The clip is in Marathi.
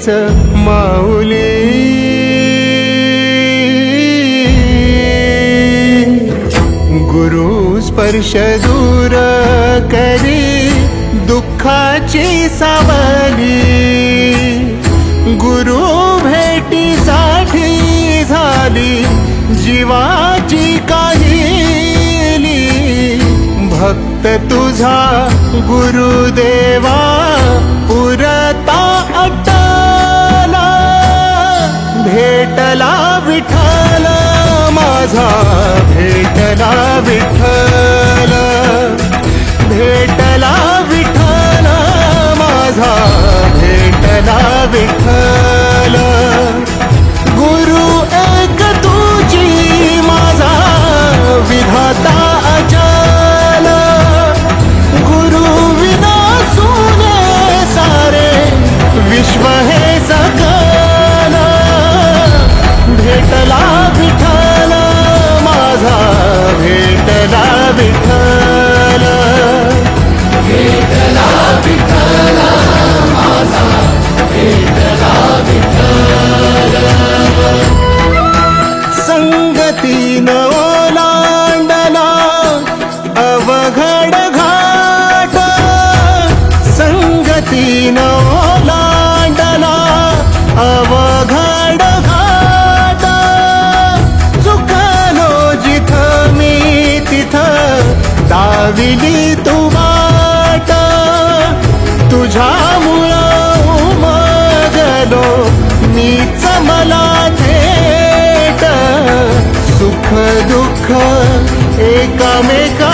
तेच माऊली. गुरु स्पर्श दूर करी दुःखाची सावली. गुरु भेटीसाठी झाली जीवाची काहिली. भक्त तुझा गुरुदेवा पुरता अटला. भेटला विठ्ठल माझा, भेटला विठ्ठल. भेटला विठ्ठल माझा, भेटला विठ्ठल. गुरु एक तुझी माझा विधाता अचल. गुरु विना सुने सारे विश्व हे सकल. भेटला विठ्ठल माझा, भेटला विठ्ठल. भेटला विठ्ठल माझा, भेटला विठ्ठल. संगतीन ओलांडला अवघड घाट. संगतीन ओलांडला अवघड घाट. चुकलो जिथं मी तिथं दाविली तू वाट. तुझ्यामुळं उमगलो मीच मला थेट. सुख दुःख एकामेका